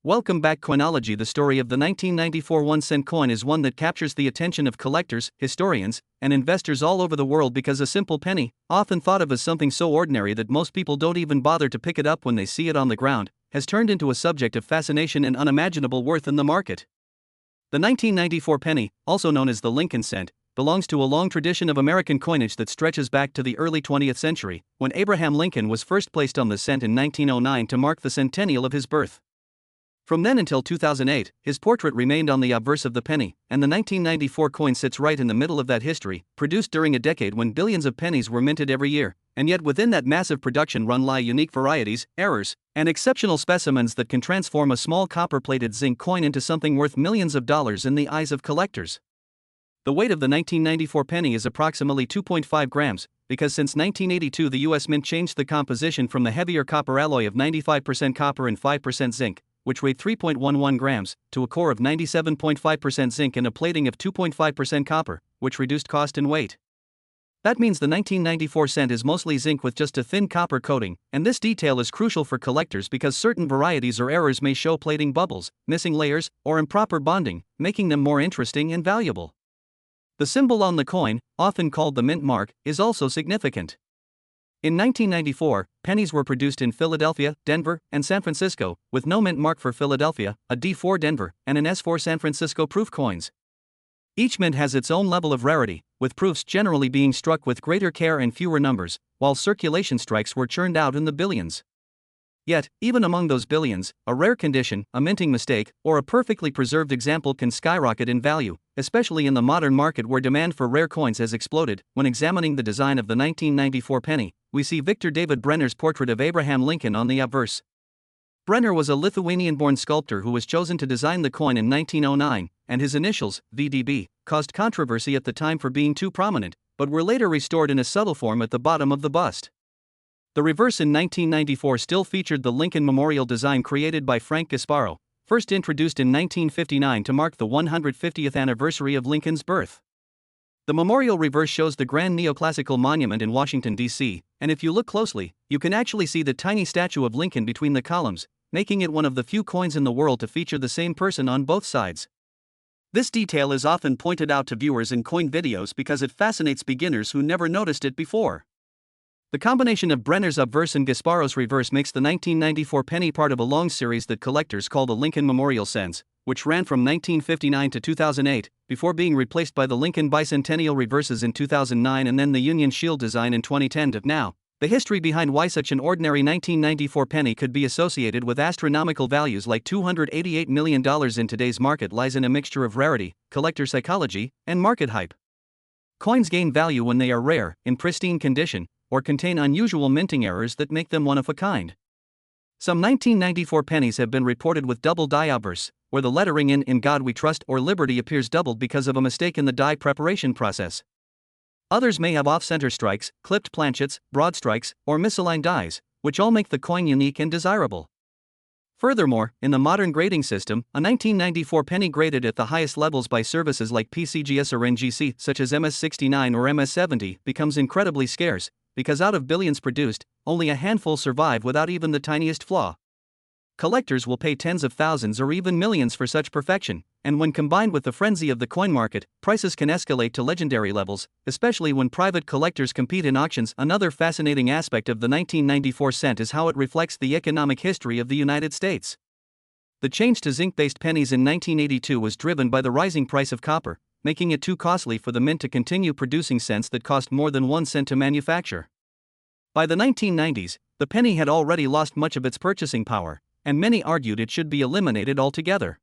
Welcome back. Coinology. The story of the 1994 1-cent coin is one that captures the attention of collectors, historians, and investors all over the world because a simple penny, often thought of as something so ordinary that most people don't even bother to pick it up when they see it on the ground, has turned into a subject of fascination and unimaginable worth in the market. The 1994 penny, also known as the Lincoln cent, belongs to a long tradition of American coinage that stretches back to the early 20th century, when Abraham Lincoln was first placed on the cent in 1909 to mark the centennial of his birth. From then until 2008, his portrait remained on the obverse of the penny, and the 1994 coin sits right in the middle of that history, produced during a decade when billions of pennies were minted every year, and yet within that massive production run lie unique varieties, errors, and exceptional specimens that can transform a small copper-plated zinc coin into something worth millions of dollars in the eyes of collectors. The weight of the 1994 penny is approximately 2.5 grams, because since 1982 the US Mint changed the composition from the heavier copper alloy of 95% copper and 5% zinc, which weighed 3.11 grams, to a core of 97.5% zinc and a plating of 2.5% copper, which reduced cost and weight. That means the 1994 cent is mostly zinc with just a thin copper coating, and this detail is crucial for collectors because certain varieties or errors may show plating bubbles, missing layers, or improper bonding, making them more interesting and valuable. The symbol on the coin, often called the mint mark, is also significant. In 1994, pennies were produced in Philadelphia, Denver, and San Francisco, with no mint mark for Philadelphia, a D for Denver, and an S for San Francisco proof coins. Each mint has its own level of rarity, with proofs generally being struck with greater care and fewer numbers, while circulation strikes were churned out in the billions. Yet, even among those billions, a rare condition, a minting mistake, or a perfectly preserved example can skyrocket in value, especially in the modern market where demand for rare coins has exploded. When examining the design of the 1994 penny, we see Victor David Brenner's portrait of Abraham Lincoln on the obverse. Brenner was a Lithuanian-born sculptor who was chosen to design the coin in 1909, and his initials, VDB, caused controversy at the time for being too prominent, but were later restored in a subtle form at the bottom of the bust. The reverse in 1994 still featured the Lincoln Memorial design created by Frank Gasparo, first introduced in 1959 to mark the 150th anniversary of Lincoln's birth. The memorial reverse shows the grand neoclassical monument in Washington, D.C., and if you look closely, you can actually see the tiny statue of Lincoln between the columns, making it one of the few coins in the world to feature the same person on both sides. This detail is often pointed out to viewers in coin videos because it fascinates beginners who never noticed it before. The combination of Brenner's obverse and Gasparo's reverse makes the 1994 penny part of a long series that collectors call the Lincoln Memorial Cents, which ran from 1959 to 2008, before being replaced by the Lincoln Bicentennial reverses in 2009 and then the Union Shield design in 2010 to now. The history behind why such an ordinary 1994 penny could be associated with astronomical values like $288 million in today's market lies in a mixture of rarity, collector psychology, and market hype. Coins gain value when they are rare, in pristine condition, or contain unusual minting errors that make them one of a kind. Some 1994 pennies have been reported with double die obverse, where the lettering in God We Trust or Liberty appears doubled because of a mistake in the die preparation process. Others may have off-center strikes, clipped planchets, broad strikes, or misaligned dies, which all make the coin unique and desirable. Furthermore, in the modern grading system, a 1994 penny graded at the highest levels by services like PCGS or NGC, such as MS69 or MS70, becomes incredibly scarce, because out of billions produced, only a handful survive without even the tiniest flaw. Collectors will pay tens of thousands or even millions for such perfection, and when combined with the frenzy of the coin market, prices can escalate to legendary levels, especially when private collectors compete in auctions. Another fascinating aspect of the 1994 cent is how it reflects the economic history of the United States. The change to zinc-based pennies in 1982 was driven by the rising price of copper, making it too costly for the mint to continue producing cents that cost more than 1 cent to manufacture. By the 1990s, the penny had already lost much of its purchasing power, and many argued it should be eliminated altogether.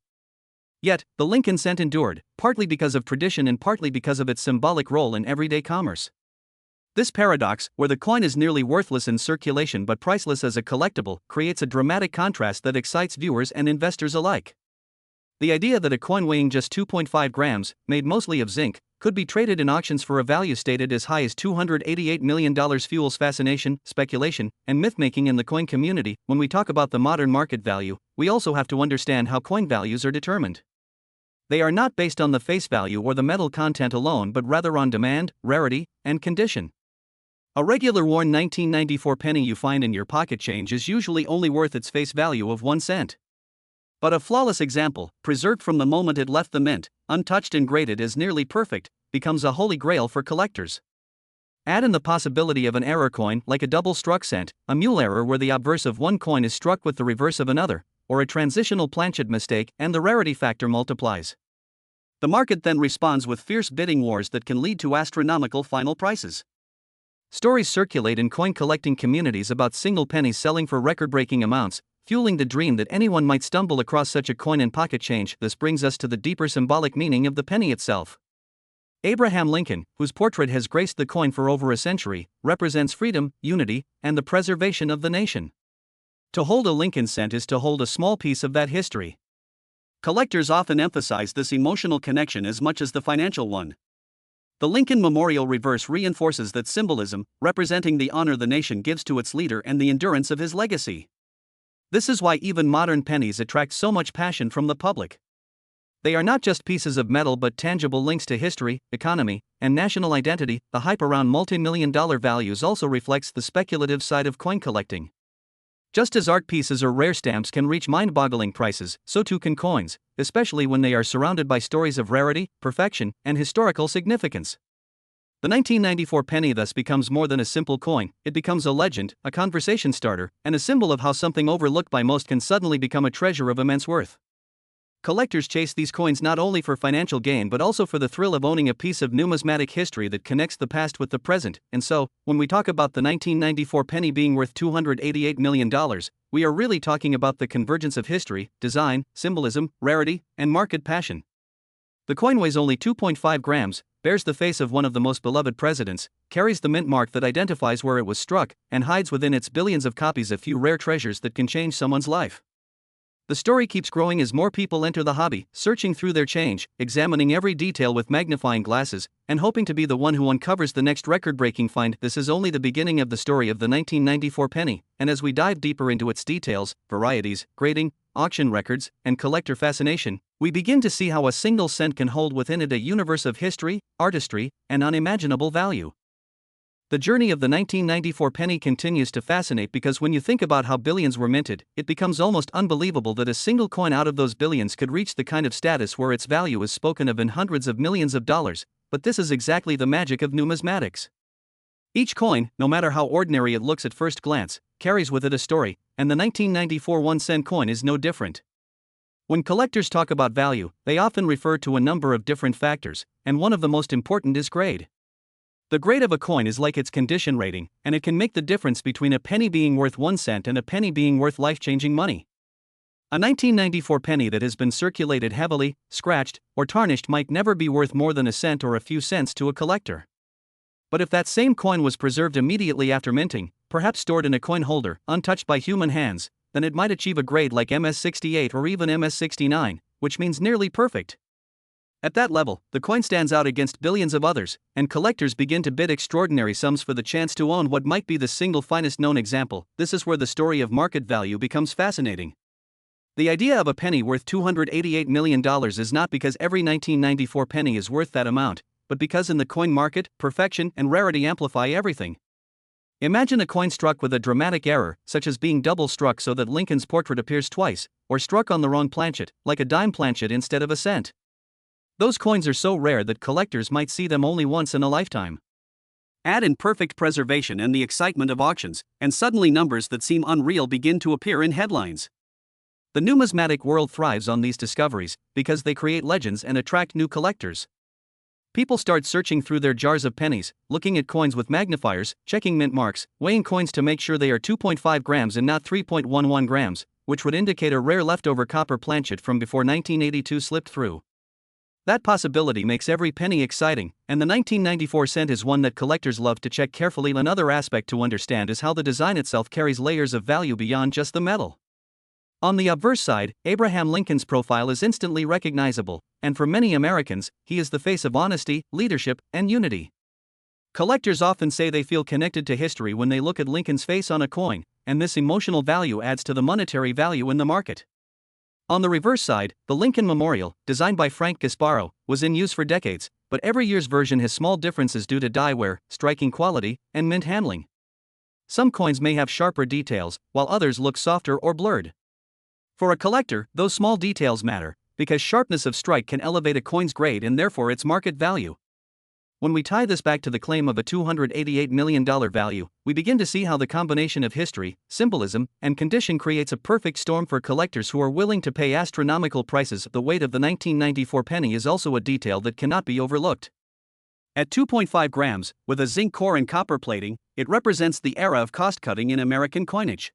Yet, the Lincoln cent endured, partly because of tradition and partly because of its symbolic role in everyday commerce. This paradox, where the coin is nearly worthless in circulation but priceless as a collectible, creates a dramatic contrast that excites viewers and investors alike. The idea that a coin weighing just 2.5 grams, made mostly of zinc, could be traded in auctions for a value stated as high as $288 million fuels fascination, speculation, and myth-making in the coin community. When we talk about the modern market value, we also have to understand how coin values are determined. They are not based on the face value or the metal content alone but rather on demand, rarity, and condition. A regular worn 1994 penny you find in your pocket change is usually only worth its face value of 1 cent. But a flawless example, preserved from the moment it left the mint, untouched and graded as nearly perfect, becomes a holy grail for collectors. Add in the possibility of an error coin like a double-struck cent, a mule error where the obverse of one coin is struck with the reverse of another, or a transitional planchet mistake, and the rarity factor multiplies. The market then responds with fierce bidding wars that can lead to astronomical final prices. Stories circulate in coin collecting communities about single pennies selling for record-breaking amounts, fueling the dream that anyone might stumble across such a coin in pocket change. This brings us to the deeper symbolic meaning of the penny itself. Abraham Lincoln, whose portrait has graced the coin for over a century, represents freedom, unity, and the preservation of the nation. To hold a Lincoln cent is to hold a small piece of that history. Collectors often emphasize this emotional connection as much as the financial one. The Lincoln Memorial reverse reinforces that symbolism, representing the honor the nation gives to its leader and the endurance of his legacy. This is why even modern pennies attract so much passion from the public. They are not just pieces of metal but tangible links to history, economy, and national identity. The hype around multi-million-dollar values also reflects the speculative side of coin collecting. Just as art pieces or rare stamps can reach mind-boggling prices, so too can coins, especially when they are surrounded by stories of rarity, perfection, and historical significance. The 1994 penny thus becomes more than a simple coin. It becomes a legend, a conversation starter, and a symbol of how something overlooked by most can suddenly become a treasure of immense worth. Collectors chase these coins not only for financial gain but also for the thrill of owning a piece of numismatic history that connects the past with the present. And so, when we talk about the 1994 penny being worth $288 million, we are really talking about the convergence of history, design, symbolism, rarity, and market passion. The coin weighs only 2.5 grams, bears the face of one of the most beloved presidents, carries the mint mark that identifies where it was struck, and hides within its billions of copies a few rare treasures that can change someone's life. The story keeps growing as more people enter the hobby, searching through their change, examining every detail with magnifying glasses, and hoping to be the one who uncovers the next record-breaking find. This is only the beginning of the story of the 1994 penny, and as we dive deeper into its details, varieties, grading, auction records, and collector fascination, we begin to see how a single cent can hold within it a universe of history, artistry, and unimaginable value. The journey of the 1994 penny continues to fascinate because when you think about how billions were minted, it becomes almost unbelievable that a single coin out of those billions could reach the kind of status where its value is spoken of in hundreds of millions of dollars. But this is exactly the magic of numismatics. Each coin, no matter how ordinary it looks at first glance, carries with it a story, and the 1994 1-cent coin is no different. When collectors talk about value, they often refer to a number of different factors, and one of the most important is grade. The grade of a coin is like its condition rating, and it can make the difference between a penny being worth 1 cent and a penny being worth life-changing money. A 1994 penny that has been circulated heavily, scratched, or tarnished might never be worth more than a cent or a few cents to a collector. But if that same coin was preserved immediately after minting, perhaps stored in a coin holder, untouched by human hands, then it might achieve a grade like MS68 or even MS69, which means nearly perfect. At that level, the coin stands out against billions of others, and collectors begin to bid extraordinary sums for the chance to own what might be the single finest known example. This is where the story of market value becomes fascinating. The idea of a penny worth $288 million is not because every 1994 penny is worth that amount, but because in the coin market, perfection and rarity amplify everything. Imagine a coin struck with a dramatic error, such as being double struck so that Lincoln's portrait appears twice, or struck on the wrong planchet, like a dime planchet instead of a cent. Those coins are so rare that collectors might see them only once in a lifetime. Add in perfect preservation and the excitement of auctions, and suddenly numbers that seem unreal begin to appear in headlines. The numismatic world thrives on these discoveries, because they create legends and attract new collectors. People start searching through their jars of pennies, looking at coins with magnifiers, checking mint marks, weighing coins to make sure they are 2.5 grams and not 3.11 grams, which would indicate a rare leftover copper planchet from before 1982 slipped through. That possibility makes every penny exciting, and the 1994 cent is one that collectors love to check carefully. Another aspect to understand is how the design itself carries layers of value beyond just the metal. On the obverse side, Abraham Lincoln's profile is instantly recognizable, and for many Americans, he is the face of honesty, leadership, and unity. Collectors often say they feel connected to history when they look at Lincoln's face on a coin, and this emotional value adds to the monetary value in the market. On the reverse side, the Lincoln Memorial, designed by Frank Gasparo, was in use for decades, but every year's version has small differences due to die wear, striking quality, and mint handling. Some coins may have sharper details, while others look softer or blurred. For a collector, those small details matter, because sharpness of strike can elevate a coin's grade and therefore its market value. When we tie this back to the claim of a $288 million value, we begin to see how the combination of history, symbolism, and condition creates a perfect storm for collectors who are willing to pay astronomical prices. The weight of the 1994 penny is also a detail that cannot be overlooked. At 2.5 grams, with a zinc core and copper plating, it represents the era of cost-cutting in American coinage.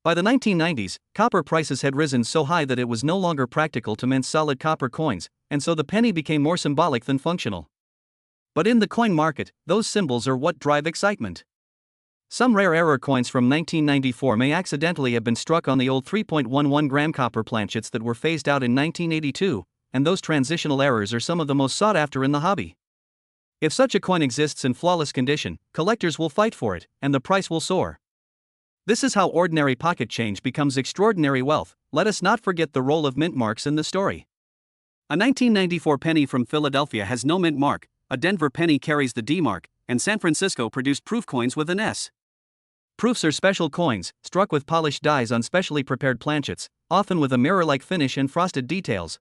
By the 1990s, copper prices had risen so high that it was no longer practical to mint solid copper coins, and so the penny became more symbolic than functional. But in the coin market, those symbols are what drive excitement. Some rare error coins from 1994 may accidentally have been struck on the old 3.11 gram copper planchets that were phased out in 1982, and those transitional errors are some of the most sought after in the hobby. If such a coin exists in flawless condition, collectors will fight for it, and the price will soar. This is how ordinary pocket change becomes extraordinary wealth. Let us not forget the role of mint marks in the story. A 1994 penny from Philadelphia has no mint mark, a Denver penny carries the D mark, and San Francisco produced proof coins with an S. Proofs are special coins, struck with polished dies on specially prepared planchets, often with a mirror-like finish and frosted details.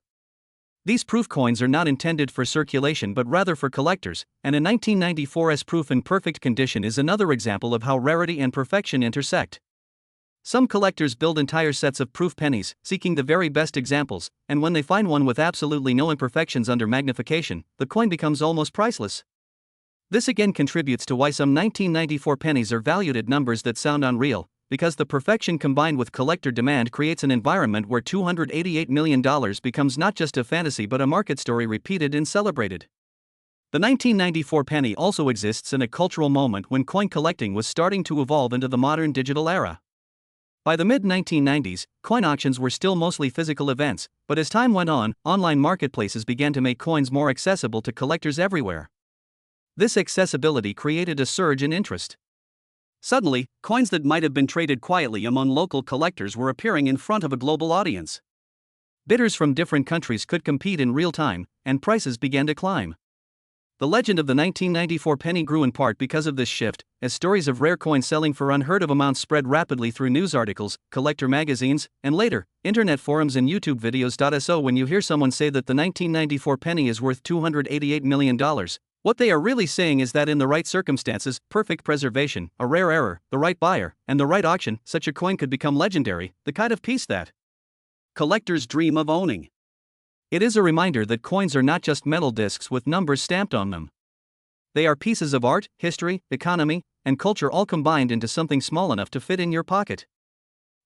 These proof coins are not intended for circulation but rather for collectors, and a 1994's proof in perfect condition is another example of how rarity and perfection intersect. Some collectors build entire sets of proof pennies, seeking the very best examples, and when they find one with absolutely no imperfections under magnification, the coin becomes almost priceless. This again contributes to why some 1994 pennies are valued at numbers that sound unreal, because the perfection combined with collector demand creates an environment where $288 million becomes not just a fantasy but a market story repeated and celebrated. The 1994 penny also exists in a cultural moment when coin collecting was starting to evolve into the modern digital era. By the mid-1990s, coin auctions were still mostly physical events, but as time went on, online marketplaces began to make coins more accessible to collectors everywhere. This accessibility created a surge in interest. Suddenly, coins that might have been traded quietly among local collectors were appearing in front of a global audience. Bidders from different countries could compete in real time, and prices began to climb. The legend of the 1994 penny grew in part because of this shift, as stories of rare coins selling for unheard of amounts spread rapidly through news articles, collector magazines, and later, internet forums and YouTube videos. So when you hear someone say that the 1994 penny is worth $288 million, what they are really saying is that in the right circumstances, perfect preservation, a rare error, the right buyer, and the right auction, such a coin could become legendary, the kind of piece that collectors dream of owning. It is a reminder that coins are not just metal discs with numbers stamped on them. They are pieces of art, history, economy, and culture all combined into something small enough to fit in your pocket.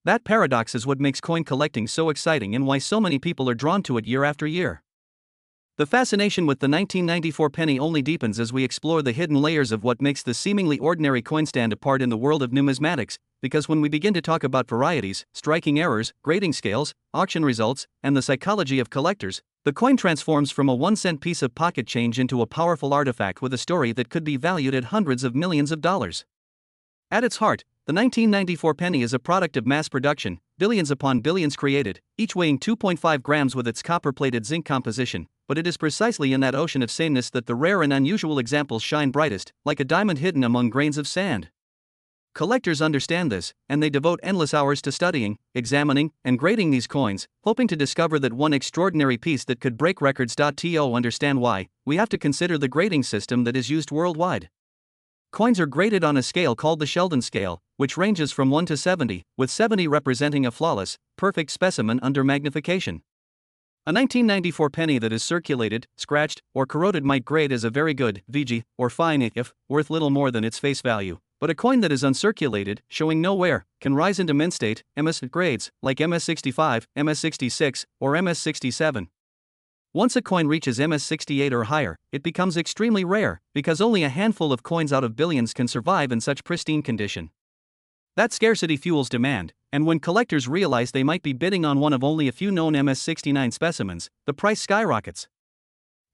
That paradox is what makes coin collecting so exciting and why so many people are drawn to it year after year. The fascination with the 1994 penny only deepens as we explore the hidden layers of what makes the seemingly ordinary coin stand apart in the world of numismatics, because when we begin to talk about varieties, striking errors, grading scales, auction results, and the psychology of collectors, the coin transforms from a 1-cent piece of pocket change into a powerful artifact with a story that could be valued at hundreds of millions of dollars. At its heart, the 1994 penny is a product of mass production, billions upon billions created, each weighing 2.5 grams with its copper-plated zinc composition, but it is precisely in that ocean of sameness that the rare and unusual examples shine brightest, like a diamond hidden among grains of sand. Collectors understand this, and they devote endless hours to studying, examining, and grading these coins, hoping to discover that one extraordinary piece that could break records. To understand why, we have to consider the grading system that is used worldwide. Coins are graded on a scale called the Sheldon scale, which ranges from 1 to 70, with 70 representing a flawless, perfect specimen under magnification. A 1994 penny that is circulated, scratched, or corroded might grade as a very good, VG, or fine if, worth little more than its face value. But a coin that is uncirculated, showing no wear, can rise into mint state, MS grades, like MS65, MS66, or MS67. Once a coin reaches MS68 or higher, it becomes extremely rare, because only a handful of coins out of billions can survive in such pristine condition. That scarcity fuels demand, and when collectors realize they might be bidding on one of only a few known MS69 specimens, the price skyrockets.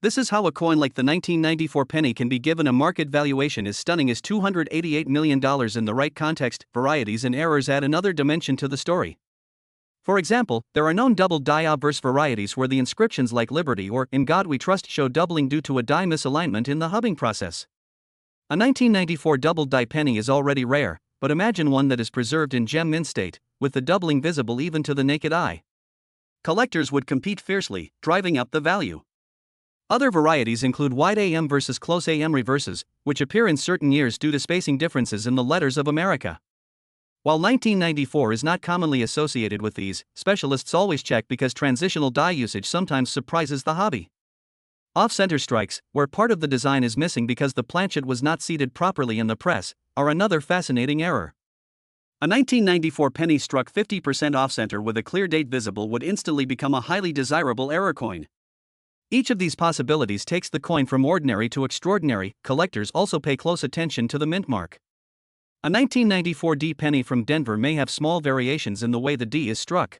This is how a coin like the 1994 penny can be given a market valuation as stunning as $288 million in the right context. Varieties and errors add another dimension to the story. For example, there are known double die obverse varieties where the inscriptions like Liberty or In God We Trust show doubling due to a die misalignment in the hubbing process. A 1994 double die penny is already rare, but imagine one that is preserved in gem mint state, with the doubling visible even to the naked eye. Collectors would compete fiercely, driving up the value. Other varieties include wide AM versus close AM reverses, which appear in certain years due to spacing differences in the letters of America. While 1994 is not commonly associated with these, specialists always check because transitional die usage sometimes surprises the hobby. Off-center strikes, where part of the design is missing because the planchet was not seated properly in the press, are another fascinating error. A 1994 penny struck 50% off-center with a clear date visible would instantly become a highly desirable error coin. Each of these possibilities takes the coin from ordinary to extraordinary. Collectors also pay close attention to the mint mark. A 1994 D penny from Denver may have small variations in the way the D is struck.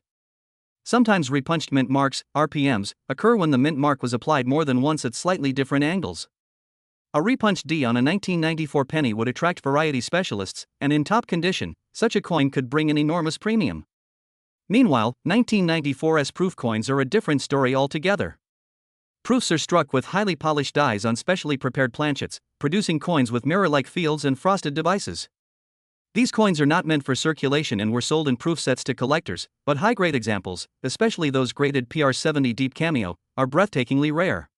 Sometimes repunched mint marks, RPMs, occur when the mint mark was applied more than once at slightly different angles. A repunched D on a 1994 penny would attract variety specialists, and in top condition, such a coin could bring an enormous premium. Meanwhile, 1994's proof coins are a different story altogether. Proofs are struck with highly polished dies on specially prepared planchets, producing coins with mirror-like fields and frosted devices. These coins are not meant for circulation and were sold in proof sets to collectors, but high-grade examples, especially those graded PR70 Deep Cameo, are breathtakingly rare.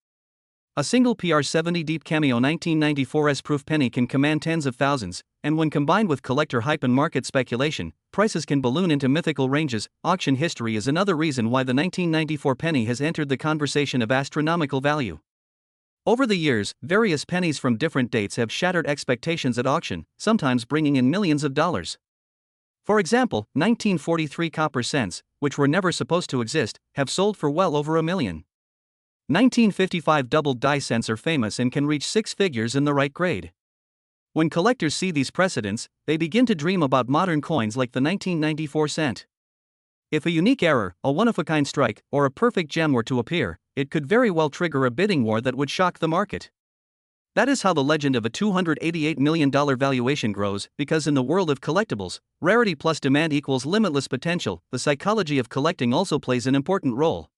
A single PR70 Deep Cameo 1994's proof penny can command tens of thousands, and when combined with collector hype and market speculation, prices can balloon into mythical ranges. Auction history is another reason why the 1994 penny has entered the conversation of astronomical value. Over the years, various pennies from different dates have shattered expectations at auction, sometimes bringing in millions of dollars. For example, 1943 copper cents, which were never supposed to exist, have sold for well over $1 million. 1955 doubled die cents are famous and can reach six figures in the right grade. When collectors see these precedents, they begin to dream about modern coins like the 1994 cent. If a unique error, a one-of-a-kind strike, or a perfect gem were to appear, it could very well trigger a bidding war that would shock the market. That is how the legend of a $288 million valuation grows, because in the world of collectibles, rarity plus demand equals limitless potential. The psychology of collecting also plays an important role.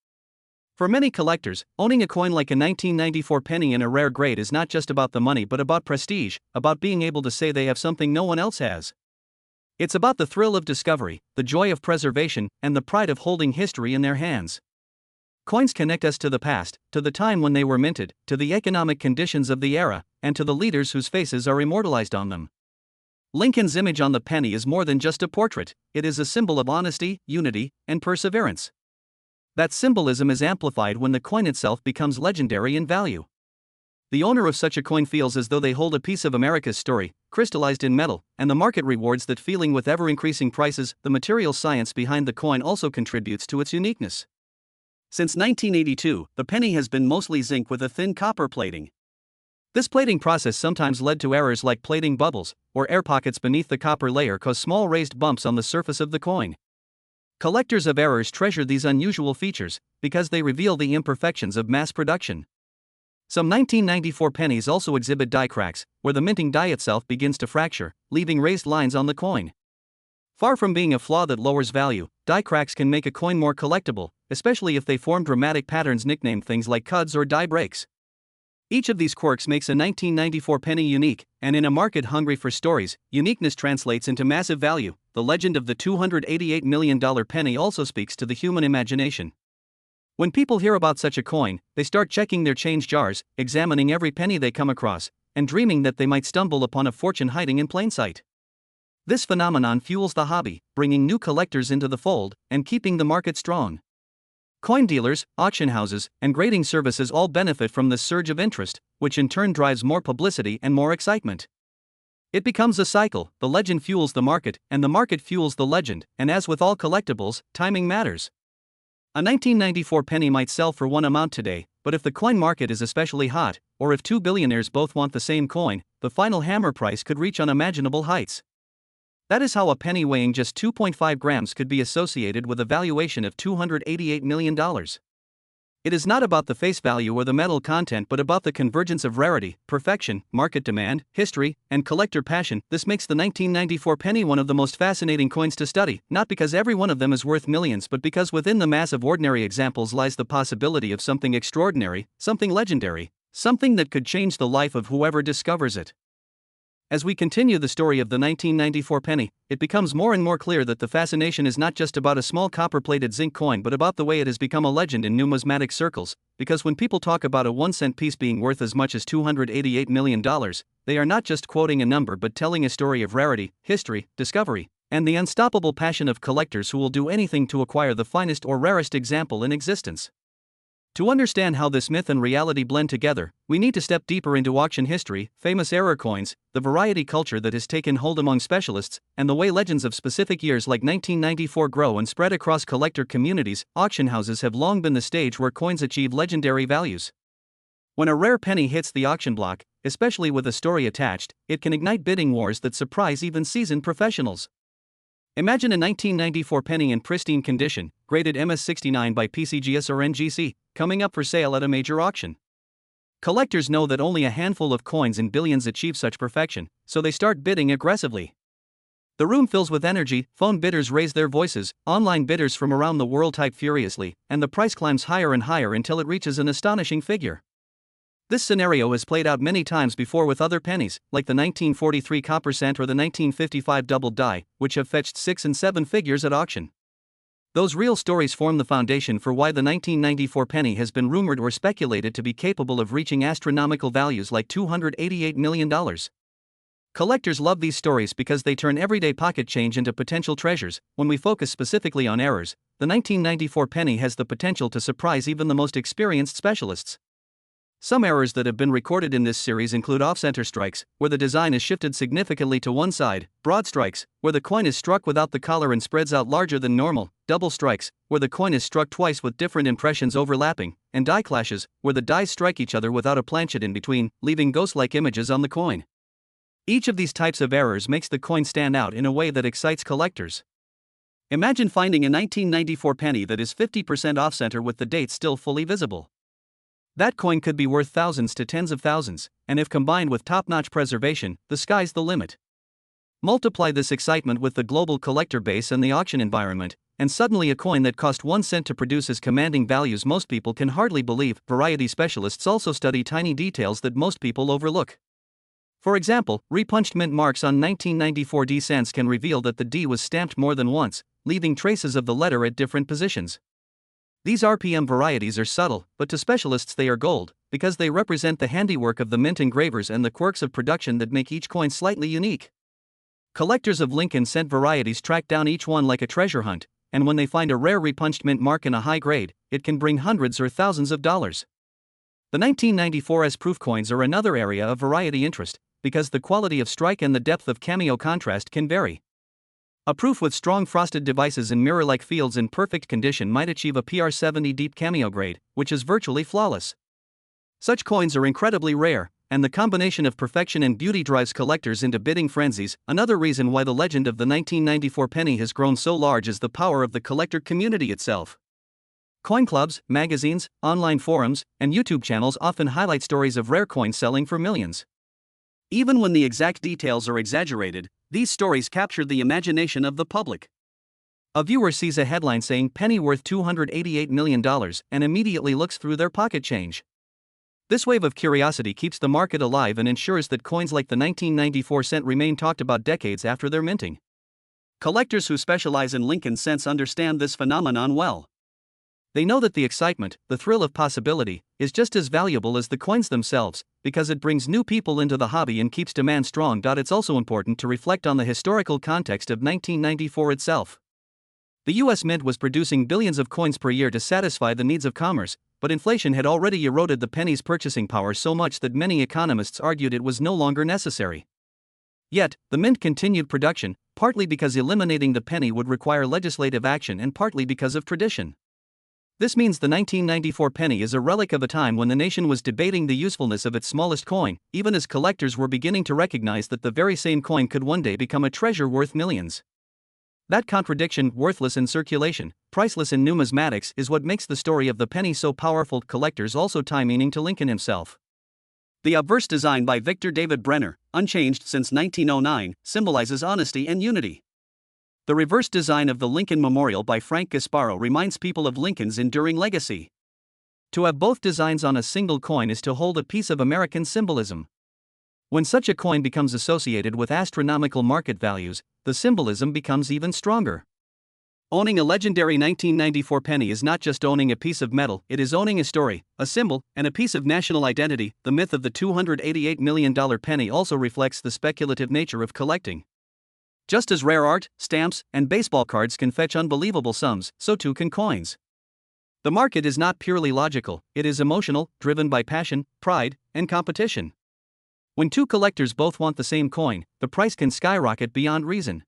For many collectors, owning a coin like a 1994 penny in a rare grade is not just about the money but about prestige, about being able to say they have something no one else has. It's about the thrill of discovery, the joy of preservation, and the pride of holding history in their hands. Coins connect us to the past, to the time when they were minted, to the economic conditions of the era, and to the leaders whose faces are immortalized on them. Lincoln's image on the penny is more than just a portrait, it is a symbol of honesty, unity, and perseverance. That symbolism is amplified when the coin itself becomes legendary in value. The owner of such a coin feels as though they hold a piece of America's story, crystallized in metal, and the market rewards that feeling with ever-increasing prices. The material science behind the coin also contributes to its uniqueness. Since 1982, the penny has been mostly zinc with a thin copper plating. This plating process sometimes led to errors like plating bubbles, or air pockets beneath the copper layer cause small raised bumps on the surface of the coin. Collectors of errors treasure these unusual features, because they reveal the imperfections of mass production. Some 1994 pennies also exhibit die cracks, where the minting die itself begins to fracture, leaving raised lines on the coin. Far from being a flaw that lowers value, die cracks can make a coin more collectible, especially if they form dramatic patterns nicknamed things like cuds or die breaks. Each of these quirks makes a 1994 penny unique, and in a market hungry for stories, uniqueness translates into massive value. The legend of the $288 million penny also speaks to the human imagination. When people hear about such a coin, they start checking their change jars, examining every penny they come across, and dreaming that they might stumble upon a fortune hiding in plain sight. This phenomenon fuels the hobby, bringing new collectors into the fold, and keeping the market strong. Coin dealers, auction houses, and grading services all benefit from this surge of interest, which in turn drives more publicity and more excitement. It becomes a cycle, the legend fuels the market, and the market fuels the legend, and as with all collectibles, timing matters. A 1994 penny might sell for one amount today, but if the coin market is especially hot, or if two billionaires both want the same coin, the final hammer price could reach unimaginable heights. That is how a penny weighing just 2.5 grams could be associated with a valuation of $288 million. It is not about the face value or the metal content but about the convergence of rarity, perfection, market demand, history, and collector passion. This makes the 1994 penny one of the most fascinating coins to study, not because every one of them is worth millions but because within the mass of ordinary examples lies the possibility of something extraordinary, something legendary, something that could change the life of whoever discovers it. As we continue the story of the 1994 penny, it becomes more and more clear that the fascination is not just about a small copper-plated zinc coin but about the way it has become a legend in numismatic circles, because when people talk about a 1-cent piece being worth as much as $288 million, they are not just quoting a number but telling a story of rarity, history, discovery, and the unstoppable passion of collectors who will do anything to acquire the finest or rarest example in existence. To understand how this myth and reality blend together, we need to step deeper into auction history, famous error coins, the variety culture that has taken hold among specialists, and the way legends of specific years like 1994 grow and spread across collector communities. Auction houses have long been the stage where coins achieve legendary values. When a rare penny hits the auction block, especially with a story attached, it can ignite bidding wars that surprise even seasoned professionals. Imagine a 1994 penny in pristine condition, graded MS69 by PCGS or NGC, coming up for sale at a major auction. Collectors know that only a handful of coins in billions achieve such perfection, so they start bidding aggressively. The room fills with energy, phone bidders raise their voices, online bidders from around the world type furiously, and the price climbs higher and higher until it reaches an astonishing figure. This scenario has played out many times before with other pennies, like the 1943 copper cent or the 1955 double die, which have fetched 6 and 7 figures at auction. Those real stories form the foundation for why the 1994 penny has been rumored or speculated to be capable of reaching astronomical values like $288 million. Collectors love these stories because they turn everyday pocket change into potential treasures. When we focus specifically on errors, the 1994 penny has the potential to surprise even the most experienced specialists. Some errors that have been recorded in this series include off-center strikes, where the design is shifted significantly to one side, broad strikes, where the coin is struck without the collar and spreads out larger than normal, double strikes, where the coin is struck twice with different impressions overlapping, and die clashes, where the dies strike each other without a planchet in between, leaving ghost-like images on the coin. Each of these types of errors makes the coin stand out in a way that excites collectors. Imagine finding a 1994 penny that is 50% off-center with the date still fully visible. That coin could be worth thousands to tens of thousands, and if combined with top-notch preservation, the sky's the limit. Multiply this excitement with the global collector base and the auction environment, and suddenly a coin that cost 1 cent to produce has commanding values most people can hardly believe. Variety specialists also study tiny details that most people overlook. For example, repunched mint marks on 1994 D cents can reveal that the D was stamped more than once, leaving traces of the letter at different positions. These RPM varieties are subtle, but to specialists they are gold, because they represent the handiwork of the mint engravers and the quirks of production that make each coin slightly unique. Collectors of Lincoln cent varieties track down each one like a treasure hunt, and when they find a rare repunched mint mark in a high grade, it can bring hundreds or thousands of dollars. The 1994's proof coins are another area of variety interest, because the quality of strike and the depth of cameo contrast can vary. A proof with strong frosted devices and mirror-like fields in perfect condition might achieve a PR70 deep cameo grade, which is virtually flawless. Such coins are incredibly rare, and the combination of perfection and beauty drives collectors into bidding frenzies. Another reason why the legend of the 1994 penny has grown so large is the power of the collector community itself. Coin clubs, magazines, online forums, and YouTube channels often highlight stories of rare coins selling for millions. Even when the exact details are exaggerated, these stories capture the imagination of the public. A viewer sees a headline saying penny worth $288 million and immediately looks through their pocket change. This wave of curiosity keeps the market alive and ensures that coins like the 1994 cent remain talked about decades after their minting. Collectors who specialize in Lincoln cents understand this phenomenon well. They know that the excitement, the thrill of possibility, is just as valuable as the coins themselves, because it brings new people into the hobby and keeps demand strong. It's also important to reflect on the historical context of 1994 itself. The US Mint was producing billions of coins per year to satisfy the needs of commerce, but inflation had already eroded the penny's purchasing power so much that many economists argued it was no longer necessary. Yet, the mint continued production, partly because eliminating the penny would require legislative action and partly because of tradition. This means the 1994 penny is a relic of a time when the nation was debating the usefulness of its smallest coin, even as collectors were beginning to recognize that the very same coin could one day become a treasure worth millions. That contradiction, worthless in circulation, priceless in numismatics, is what makes the story of the penny so powerful. Collectors also tie meaning to Lincoln himself. The obverse design by Victor David Brenner, unchanged since 1909, symbolizes honesty and unity. The reverse design of the Lincoln Memorial by Frank Gasparo reminds people of Lincoln's enduring legacy. To have both designs on a single coin is to hold a piece of American symbolism. When such a coin becomes associated with astronomical market values, the symbolism becomes even stronger. Owning a legendary 1994 penny is not just owning a piece of metal, it is owning a story, a symbol, and a piece of national identity. The myth of the $288 million penny also reflects the speculative nature of collecting. Just as rare art, stamps, and baseball cards can fetch unbelievable sums, so too can coins. The market is not purely logical, it is emotional, driven by passion, pride, and competition. When two collectors both want the same coin, the price can skyrocket beyond reason.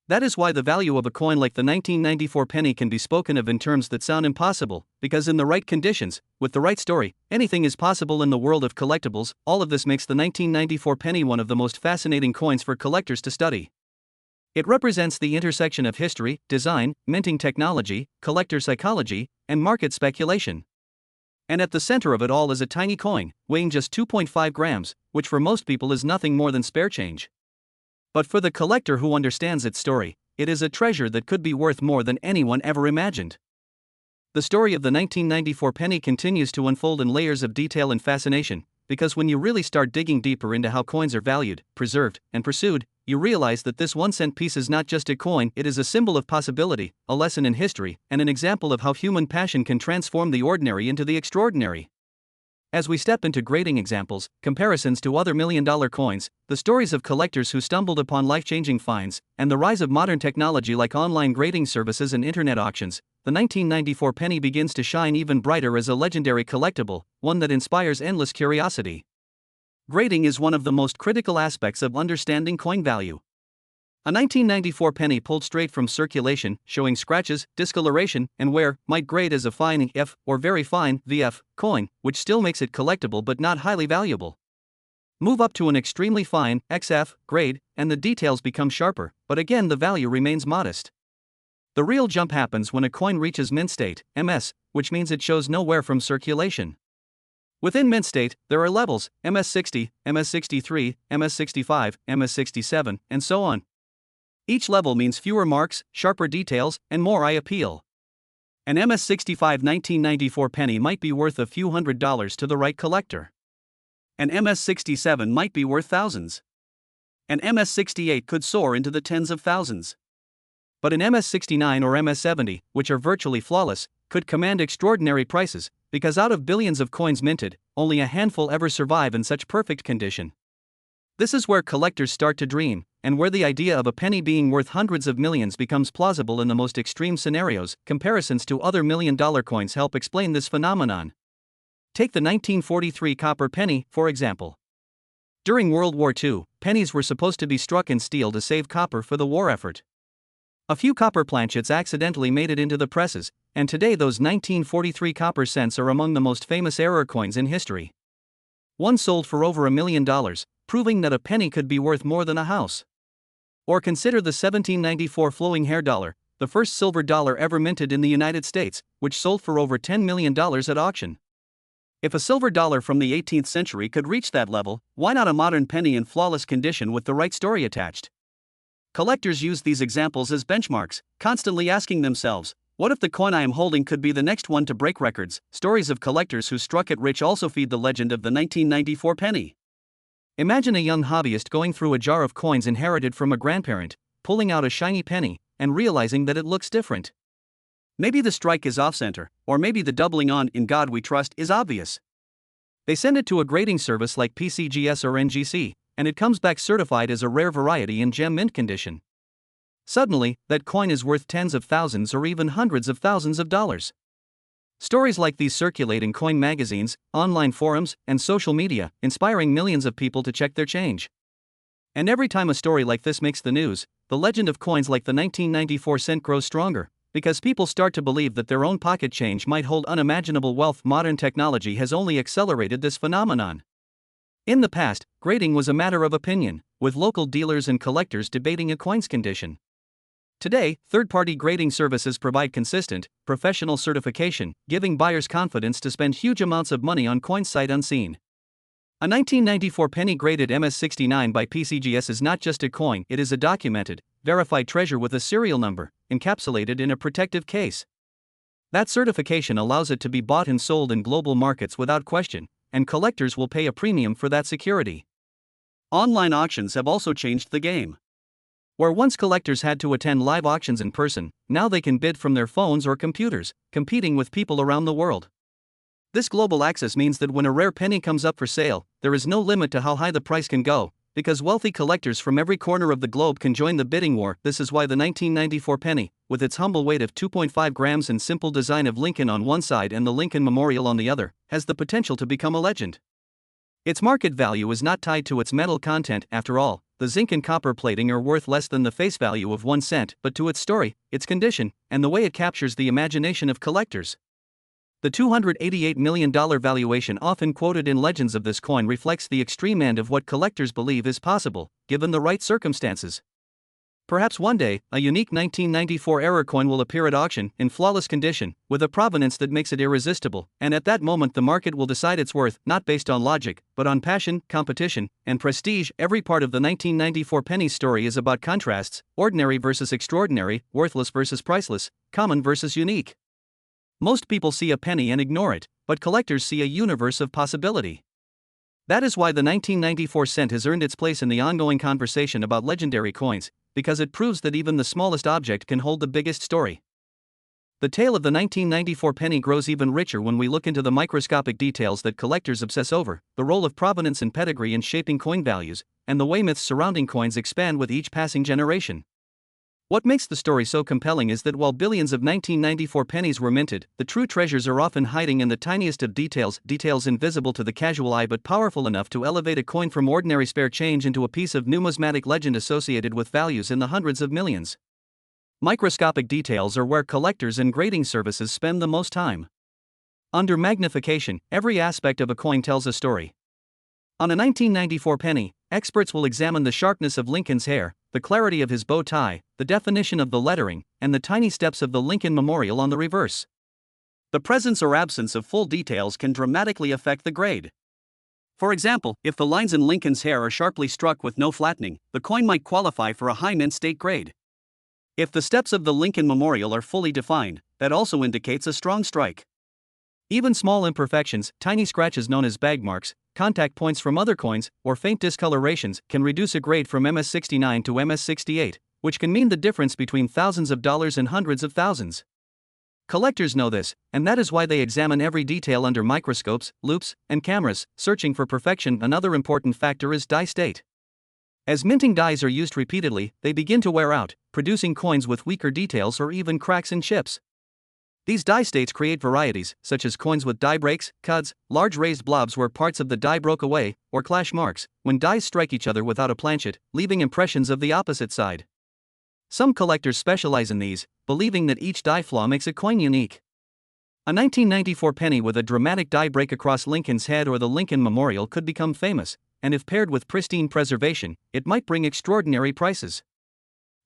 That is why the value of a coin like the 1994 penny can be spoken of in terms that sound impossible, because in the right conditions, with the right story, anything is possible in the world of collectibles. All of this makes the 1994 penny one of the most fascinating coins for collectors to study. It represents the intersection of history, design, minting technology, collector psychology, and market speculation. And at the center of it all is a tiny coin, weighing just 2.5 grams, which for most people is nothing more than spare change. But for the collector who understands its story, it is a treasure that could be worth more than anyone ever imagined. The story of the 1994 penny continues to unfold in layers of detail and fascination, because when you really start digging deeper into how coins are valued, preserved, and pursued, you realize that this 1-cent piece is not just a coin, it is a symbol of possibility, a lesson in history, and an example of how human passion can transform the ordinary into the extraordinary. As we step into grading examples, comparisons to other million-dollar coins, the stories of collectors who stumbled upon life-changing finds, and the rise of modern technology like online grading services and internet auctions, the 1994 penny begins to shine even brighter as a legendary collectible, one that inspires endless curiosity. Grading is one of the most critical aspects of understanding coin value. A 1994 penny pulled straight from circulation, showing scratches, discoloration, and wear, might grade as a fine F or very fine VF coin, which still makes it collectible but not highly valuable. Move up to an extremely fine XF grade, and the details become sharper, but again the value remains modest. The real jump happens when a coin reaches mint state, MS, which means it shows no wear from circulation. Within mint state, there are levels, MS60, MS63, MS65, MS67, and so on. Each level means fewer marks, sharper details, and more eye appeal. An MS65 1994 penny might be worth a few $100s to the right collector. An MS67 might be worth thousands. An MS68 could soar into the tens of thousands. But an MS69 or MS70, which are virtually flawless, could command extraordinary prices, because out of billions of coins minted, only a handful ever survive in such perfect condition. This is where collectors start to dream, and where the idea of a penny being worth hundreds of millions becomes plausible in the most extreme scenarios. Comparisons to other million-dollar coins help explain this phenomenon. Take the 1943 copper penny, for example. During World War II, pennies were supposed to be struck in steel to save copper for the war effort. A few copper planchets accidentally made it into the presses, and today those 1943 copper cents are among the most famous error coins in history. One sold for over $1 million, proving that a penny could be worth more than a house. Or consider the 1794 flowing hair dollar, the first silver dollar ever minted in the United States, which sold for over $10 million at auction. If a silver dollar from the 18th century could reach that level, why not a modern penny in flawless condition with the right story attached? Collectors use these examples as benchmarks, constantly asking themselves, what if the coin I am holding could be the next one to break records? Stories of collectors who struck it rich also feed the legend of the 1994 penny. Imagine a young hobbyist going through a jar of coins inherited from a grandparent, pulling out a shiny penny, and realizing that it looks different. Maybe the strike is off-center, or maybe the doubling on "In God We Trust" is obvious. They send it to a grading service like PCGS or NGC, and it comes back certified as a rare variety in gem mint condition. Suddenly, that coin is worth tens of thousands or even hundreds of thousands of dollars. Stories like these circulate in coin magazines, online forums, and social media, inspiring millions of people to check their change. And every time a story like this makes the news, the legend of coins like the 1994 cent grows stronger, because people start to believe that their own pocket change might hold unimaginable wealth. Modern technology has only accelerated this phenomenon. In the past, grading was a matter of opinion, with local dealers and collectors debating a coin's condition. Today, third-party grading services provide consistent, professional certification, giving buyers confidence to spend huge amounts of money on coins sight unseen. A 1994 penny graded MS69 by PCGS is not just a coin, it is a documented, verified treasure with a serial number, encapsulated in a protective case. That certification allows it to be bought and sold in global markets without question, and collectors will pay a premium for that security. Online auctions have also changed the game. Where once collectors had to attend live auctions in person, now they can bid from their phones or computers, competing with people around the world. This global access means that when a rare penny comes up for sale, there is no limit to how high the price can go, because wealthy collectors from every corner of the globe can join the bidding war. This is why the 1994 penny, with its humble weight of 2.5 grams and simple design of Lincoln on one side and the Lincoln Memorial on the other, has the potential to become a legend. Its market value is not tied to its metal content. After all, the zinc and copper plating are worth less than the face value of 1 cent, but to its story, its condition, and the way it captures the imagination of collectors. The $288 million valuation often quoted in legends of this coin reflects the extreme end of what collectors believe is possible, given the right circumstances. Perhaps one day, a unique 1994 era coin will appear at auction, in flawless condition, with a provenance that makes it irresistible, and at that moment the market will decide its worth, not based on logic, but on passion, competition, and prestige. Every part of the 1994 penny story is about contrasts: ordinary versus extraordinary, worthless versus priceless, common versus unique. Most people see a penny and ignore it, but collectors see a universe of possibility. That is why the 1994 cent has earned its place in the ongoing conversation about legendary coins, because it proves that even the smallest object can hold the biggest story. The tale of the 1994 penny grows even richer when we look into the microscopic details that collectors obsess over: the role of provenance and pedigree in shaping coin values, and the way myths surrounding coins expand with each passing generation. What makes the story so compelling is that while billions of 1994 pennies were minted, the true treasures are often hiding in the tiniest of details, details invisible to the casual eye but powerful enough to elevate a coin from ordinary spare change into a piece of numismatic legend associated with values in the hundreds of millions. Microscopic details are where collectors and grading services spend the most time. Under magnification, every aspect of a coin tells a story. On a 1994 penny, experts will examine the sharpness of Lincoln's hair, the clarity of his bow tie, the definition of the lettering, and the tiny steps of the Lincoln Memorial on the reverse. The presence or absence of full details can dramatically affect the grade. For example, if the lines in Lincoln's hair are sharply struck with no flattening, the coin might qualify for a high mint state grade. If the steps of the Lincoln Memorial are fully defined, that also indicates a strong strike. Even small imperfections, tiny scratches known as bag marks, contact points from other coins, or faint discolorations, can reduce a grade from MS69 to MS68, which can mean the difference between thousands of dollars and hundreds of thousands. Collectors know this, and that is why they examine every detail under microscopes, loupes, and cameras, searching for perfection. Another important factor is die state. As minting dies are used repeatedly, they begin to wear out, producing coins with weaker details or even cracks in chips. These die states create varieties, such as coins with die breaks, cuds, large raised blobs where parts of the die broke away, or clash marks, when dies strike each other without a planchet, leaving impressions of the opposite side. Some collectors specialize in these, believing that each die flaw makes a coin unique. A 1994 penny with a dramatic die break across Lincoln's head or the Lincoln Memorial could become famous, and if paired with pristine preservation, it might bring extraordinary prices.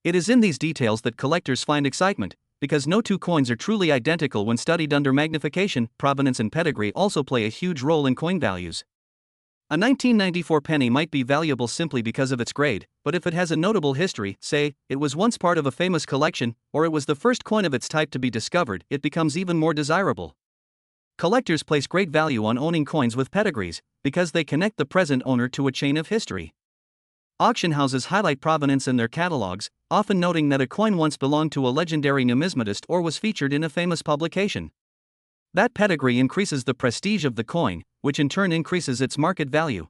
It is in these details that collectors find excitement, because no two coins are truly identical when studied under magnification. Provenance and pedigree also play a huge role in coin values. A 1994 penny might be valuable simply because of its grade, but if it has a notable history, say, it was once part of a famous collection, or it was the first coin of its type to be discovered, it becomes even more desirable. Collectors place great value on owning coins with pedigrees, because they connect the present owner to a chain of history. Auction houses highlight provenance in their catalogs, often noting that a coin once belonged to a legendary numismatist or was featured in a famous publication. That pedigree increases the prestige of the coin, which in turn increases its market value.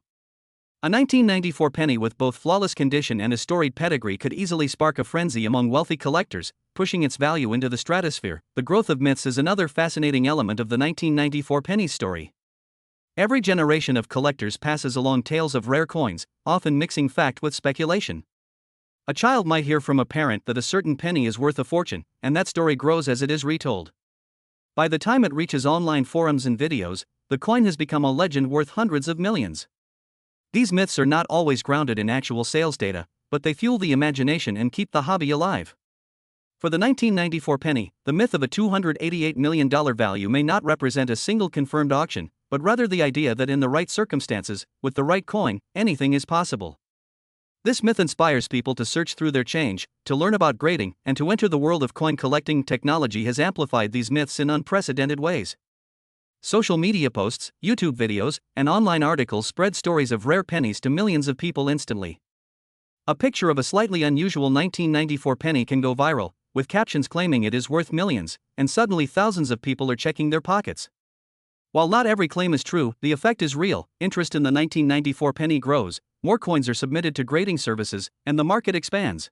A 1994 penny with both flawless condition and a storied pedigree could easily spark a frenzy among wealthy collectors, pushing its value into the stratosphere. The growth of myths is another fascinating element of the 1994 penny's story. Every generation of collectors passes along tales of rare coins, often mixing fact with speculation. A child might hear from a parent that a certain penny is worth a fortune, and that story grows as it is retold. By the time it reaches online forums and videos, the coin has become a legend worth hundreds of millions. These myths are not always grounded in actual sales data, but they fuel the imagination and keep the hobby alive. For the 1994 penny, the myth of a $288 million value may not represent a single confirmed auction, but rather the idea that in the right circumstances, with the right coin, anything is possible. This myth inspires people to search through their change, to learn about grading, and to enter the world of coin collecting. Technology has amplified these myths in unprecedented ways. Social media posts, YouTube videos, and online articles spread stories of rare pennies to millions of people instantly. A picture of a slightly unusual 1994 penny can go viral, with captions claiming it is worth millions, and suddenly thousands of people are checking their pockets. While not every claim is true, the effect is real. Interest in the 1994 penny grows, more coins are submitted to grading services, and the market expands.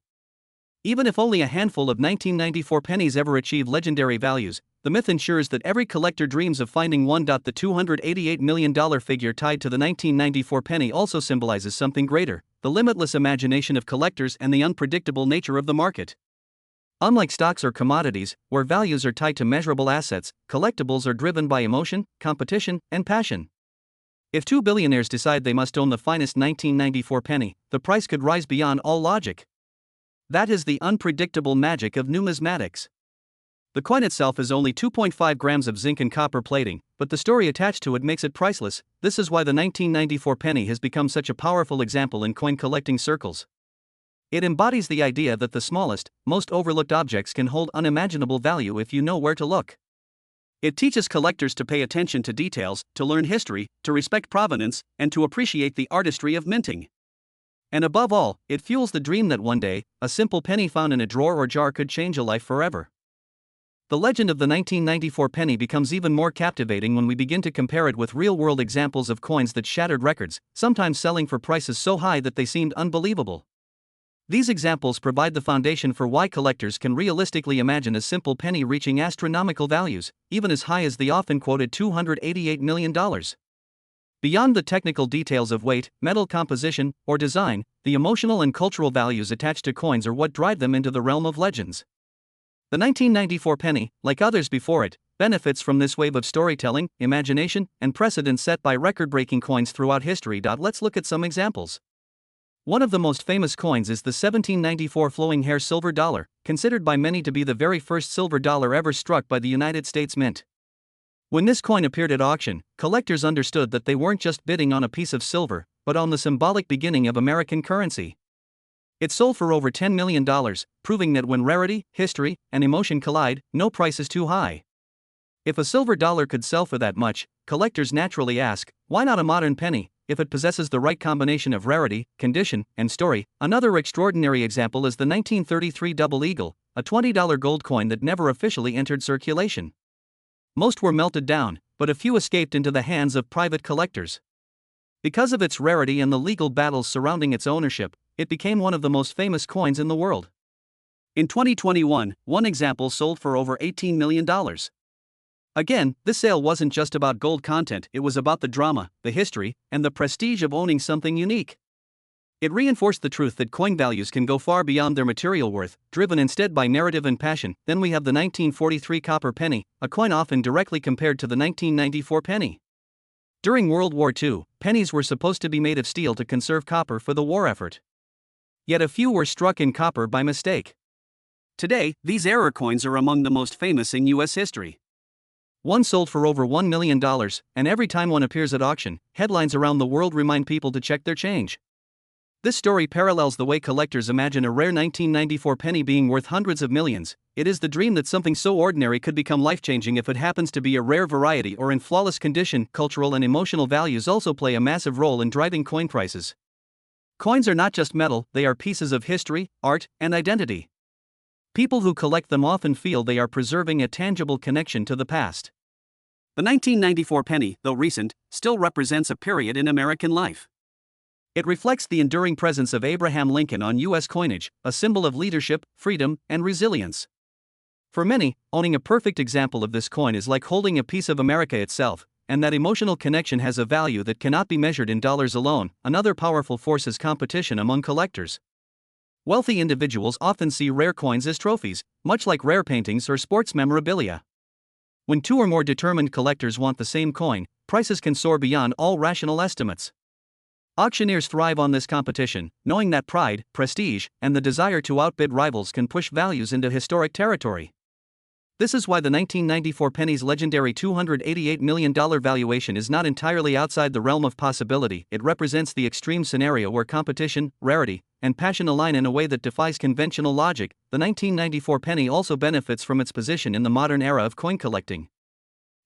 Even if only a handful of 1994 pennies ever achieve legendary values, the myth ensures that every collector dreams of finding one. The $288 million figure tied to the 1994 penny also symbolizes something greater: the limitless imagination of collectors and the unpredictable nature of the market. Unlike stocks or commodities, where values are tied to measurable assets, collectibles are driven by emotion, competition, and passion. If two billionaires decide they must own the finest 1994 penny, the price could rise beyond all logic. That is the unpredictable magic of numismatics. The coin itself is only 2.5 grams of zinc and copper plating, but the story attached to it makes it priceless. This is why the 1994 penny has become such a powerful example in coin collecting circles. It embodies the idea that the smallest, most overlooked objects can hold unimaginable value if you know where to look. It teaches collectors to pay attention to details, to learn history, to respect provenance, and to appreciate the artistry of minting. And above all, it fuels the dream that one day, a simple penny found in a drawer or jar could change a life forever. The legend of the 1994 penny becomes even more captivating when we begin to compare it with real-world examples of coins that shattered records, sometimes selling for prices so high that they seemed unbelievable. These examples provide the foundation for why collectors can realistically imagine a simple penny reaching astronomical values, even as high as the often quoted $288 million. Beyond the technical details of weight, metal composition, or design, the emotional and cultural values attached to coins are what drive them into the realm of legends. The 1994 penny, like others before it, benefits from this wave of storytelling, imagination, and precedent set by record-breaking coins throughout history. Let's look at some examples. One of the most famous coins is the 1794 flowing hair silver dollar, considered by many to be the very first silver dollar ever struck by the United States Mint. When this coin appeared at auction, collectors understood that they weren't just bidding on a piece of silver, but on the symbolic beginning of American currency. It sold for over $10 million, proving that when rarity, history, and emotion collide, no price is too high. If a silver dollar could sell for that much, collectors naturally ask, why not a modern penny, if it possesses the right combination of rarity, condition, and story? Another extraordinary example is the 1933 Double Eagle, a $20 gold coin that never officially entered circulation. Most were melted down, but a few escaped into the hands of private collectors. Because of its rarity and the legal battles surrounding its ownership, it became one of the most famous coins in the world. In 2021, one example sold for over $18 million. Again, this sale wasn't just about gold content, it was about the drama, the history, and the prestige of owning something unique. It reinforced the truth that coin values can go far beyond their material worth, driven instead by narrative and passion. Then we have the 1943 copper penny, a coin often directly compared to the 1994 penny. During World War II, pennies were supposed to be made of steel to conserve copper for the war effort. Yet a few were struck in copper by mistake. Today, these error coins are among the most famous in U.S. history. One sold for over $1 million, and every time one appears at auction, headlines around the world remind people to check their change. This story parallels the way collectors imagine a rare 1994 penny being worth hundreds of millions. It is the dream that something so ordinary could become life-changing if it happens to be a rare variety or in flawless condition. Cultural and emotional values also play a massive role in driving coin prices. Coins are not just metal, they are pieces of history, art, and identity. People who collect them often feel they are preserving a tangible connection to the past. The 1994 penny, though recent, still represents a period in American life. It reflects the enduring presence of Abraham Lincoln on U.S. coinage, a symbol of leadership, freedom, and resilience. For many, owning a perfect example of this coin is like holding a piece of America itself, and that emotional connection has a value that cannot be measured in dollars alone. Another powerful force is competition among collectors. Wealthy individuals often see rare coins as trophies, much like rare paintings or sports memorabilia. When two or more determined collectors want the same coin, prices can soar beyond all rational estimates. Auctioneers thrive on this competition, knowing that pride, prestige, and the desire to outbid rivals can push values into historic territory. This is why the 1994 penny's legendary $288 million valuation is not entirely outside the realm of possibility. It represents the extreme scenario where competition, rarity, and passion align in a way that defies conventional logic. The 1994 penny also benefits from its position in the modern era of coin collecting.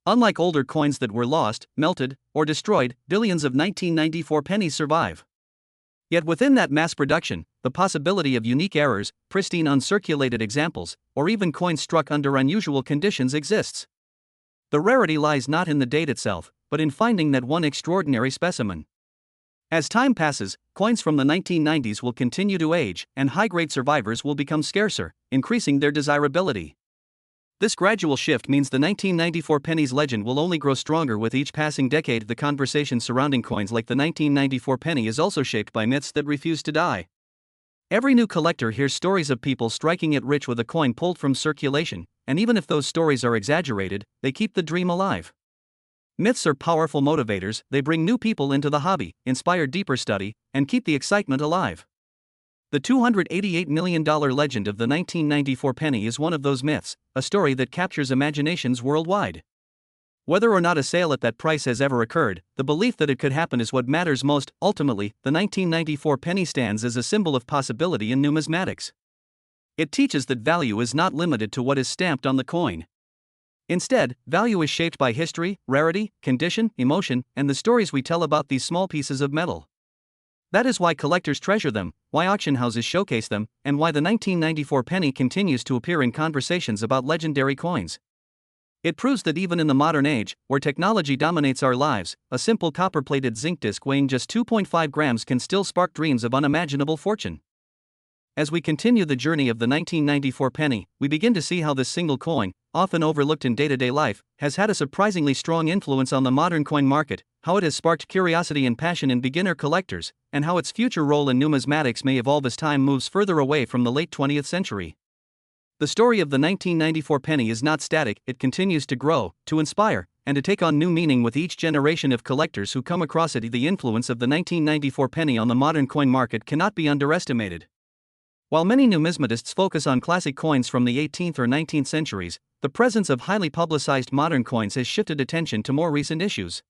Unlike older coins that were lost, melted, or destroyed, billions of 1994 pennies survive. Yet within that mass production, the possibility of unique errors, pristine uncirculated examples, or even coins struck under unusual conditions exists. The rarity lies not in the date itself, but in finding that one extraordinary specimen. As time passes, coins from the 1990s will continue to age, and high-grade survivors will become scarcer, increasing their desirability. This gradual shift means the 1994 penny's legend will only grow stronger with each passing decade. The conversation surrounding coins like the 1994 penny is also shaped by myths that refuse to die. Every new collector hears stories of people striking it rich with a coin pulled from circulation, and even if those stories are exaggerated, they keep the dream alive. Myths are powerful motivators. They bring new people into the hobby, inspire deeper study, and keep the excitement alive. The $288 million legend of the 1994 penny is one of those myths, a story that captures imaginations worldwide. Whether or not a sale at that price has ever occurred, the belief that it could happen is what matters most. Ultimately, the 1994 penny stands as a symbol of possibility in numismatics. It teaches that value is not limited to what is stamped on the coin. Instead, value is shaped by history, rarity, condition, emotion, and the stories we tell about these small pieces of metal. That is why collectors treasure them, why auction houses showcase them, and why the 1994 penny continues to appear in conversations about legendary coins. It proves that even in the modern age, where technology dominates our lives, a simple copper-plated zinc disc weighing just 2.5 grams can still spark dreams of unimaginable fortune. As we continue the journey of the 1994 penny, we begin to see how this single coin, often overlooked in day-to-day life, has had a surprisingly strong influence on the modern coin market, how it has sparked curiosity and passion in beginner collectors, and how its future role in numismatics may evolve as time moves further away from the late 20th century. The story of the 1994 penny is not static. It continues to grow, to inspire, and to take on new meaning with each generation of collectors who come across it. The influence of the 1994 penny on the modern coin market cannot be underestimated. While many numismatists focus on classic coins from the 18th or 19th centuries, the presence of highly publicized modern coins has shifted attention to more recent issues.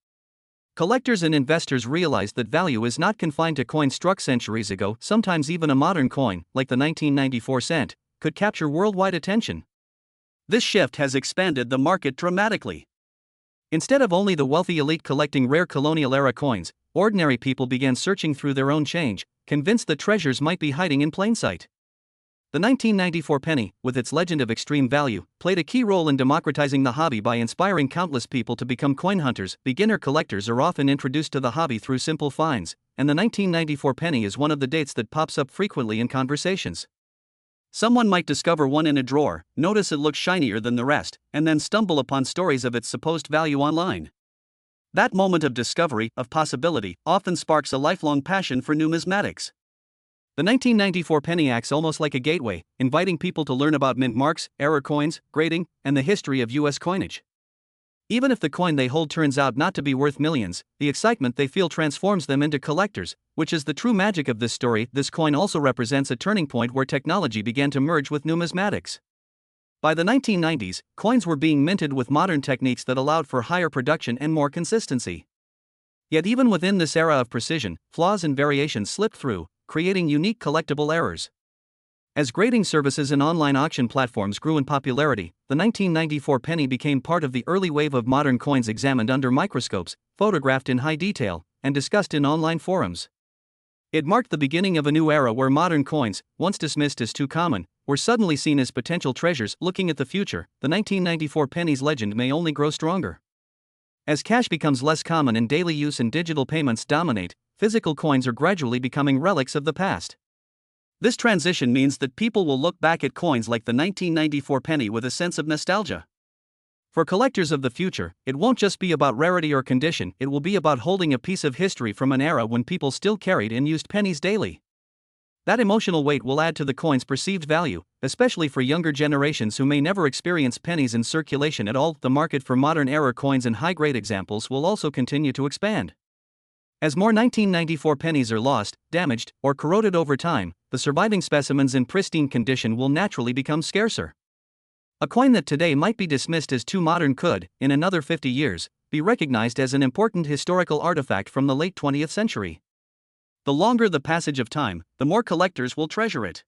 Collectors and investors realize that value is not confined to coins struck centuries ago. Sometimes even a modern coin, like the 1994 cent, could capture worldwide attention. This shift has expanded the market dramatically. Instead of only the wealthy elite collecting rare colonial-era coins, ordinary people began searching through their own change, convinced that treasures might be hiding in plain sight. The 1994 penny, with its legend of extreme value, played a key role in democratizing the hobby by inspiring countless people to become coin hunters. Beginner collectors are often introduced to the hobby through simple finds, and the 1994 penny is one of the dates that pops up frequently in conversations. Someone might discover one in a drawer, notice it looks shinier than the rest, and then stumble upon stories of its supposed value online. That moment of discovery, of possibility, often sparks a lifelong passion for numismatics. The 1994 penny acts almost like a gateway, inviting people to learn about mint marks, error coins, grading, and the history of U.S. coinage. Even if the coin they hold turns out not to be worth millions, the excitement they feel transforms them into collectors, which is the true magic of this story. This coin also represents a turning point where technology began to merge with numismatics. By the 1990s, coins were being minted with modern techniques that allowed for higher production and more consistency. Yet even within this era of precision, flaws and variations slipped through, creating unique collectible errors. As grading services and online auction platforms grew in popularity, the 1994 penny became part of the early wave of modern coins examined under microscopes, photographed in high detail, and discussed in online forums. It marked the beginning of a new era where modern coins, once dismissed as too common, were suddenly seen as potential treasures. Looking at the future, the 1994 penny's legend may only grow stronger. As cash becomes less common in daily use and digital payments dominate, physical coins are gradually becoming relics of the past. This transition means that people will look back at coins like the 1994 penny with a sense of nostalgia. For collectors of the future, it won't just be about rarity or condition, it will be about holding a piece of history from an era when people still carried and used pennies daily. That emotional weight will add to the coin's perceived value, especially for younger generations who may never experience pennies in circulation at all. The market for modern error coins and high-grade examples will also continue to expand. As more 1994 pennies are lost, damaged, or corroded over time, the surviving specimens in pristine condition will naturally become scarcer. A coin that today might be dismissed as too modern could, in another 50 years, be recognized as an important historical artifact from the late 20th century. The longer the passage of time, the more collectors will treasure it.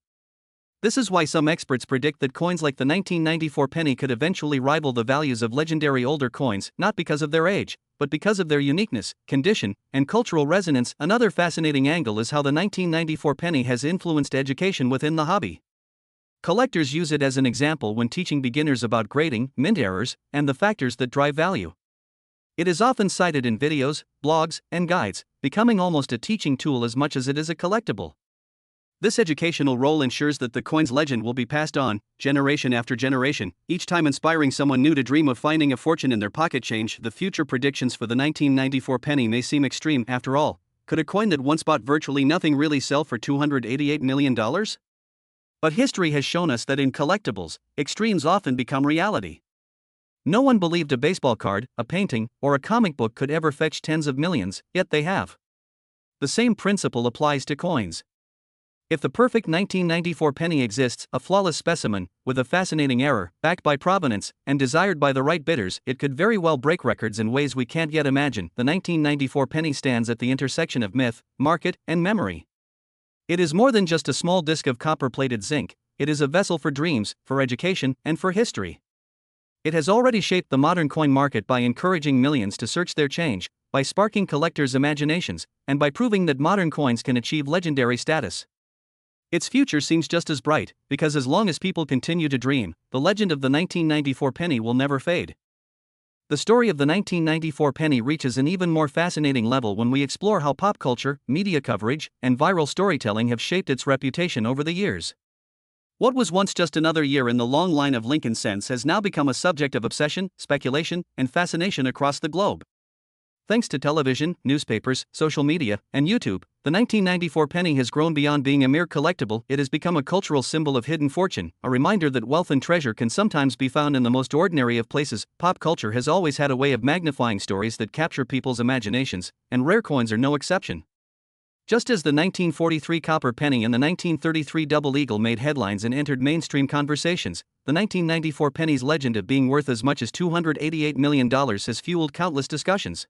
This is why some experts predict that coins like the 1994 penny could eventually rival the values of legendary older coins, not because of their age, but because of their uniqueness, condition, and cultural resonance. Another fascinating angle is how the 1994 penny has influenced education within the hobby. Collectors use it as an example when teaching beginners about grading, mint errors, and the factors that drive value. It is often cited in videos, blogs, and guides, becoming almost a teaching tool as much as it is a collectible. This educational role ensures that the coin's legend will be passed on, generation after generation, each time inspiring someone new to dream of finding a fortune in their pocket change. The future predictions for the 1994 penny may seem extreme. After all, could a coin that once bought virtually nothing really sell for $288 million? But history has shown us that in collectibles, extremes often become reality. No one believed a baseball card, a painting, or a comic book could ever fetch tens of millions, yet they have. The same principle applies to coins. If the perfect 1994 penny exists, a flawless specimen, with a fascinating error, backed by provenance, and desired by the right bidders, it could very well break records in ways we can't yet imagine. The 1994 penny stands at the intersection of myth, market, and memory. It is more than just a small disc of copper-plated zinc, it is a vessel for dreams, for education, and for history. It has already shaped the modern coin market by encouraging millions to search their change, by sparking collectors' imaginations, and by proving that modern coins can achieve legendary status. Its future seems just as bright, because as long as people continue to dream, the legend of the 1994 penny will never fade. The story of the 1994 penny reaches an even more fascinating level when we explore how pop culture, media coverage, and viral storytelling have shaped its reputation over the years. What was once just another year in the long line of Lincoln cents has now become a subject of obsession, speculation, and fascination across the globe. Thanks to television, newspapers, social media, and YouTube, the 1994 penny has grown beyond being a mere collectible. It has become a cultural symbol of hidden fortune, a reminder that wealth and treasure can sometimes be found in the most ordinary of places. Pop culture has always had a way of magnifying stories that capture people's imaginations, and rare coins are no exception. Just as the 1943 copper penny and the 1933 double eagle made headlines and entered mainstream conversations, the 1994 penny's legend of being worth as much as $288 million has fueled countless discussions.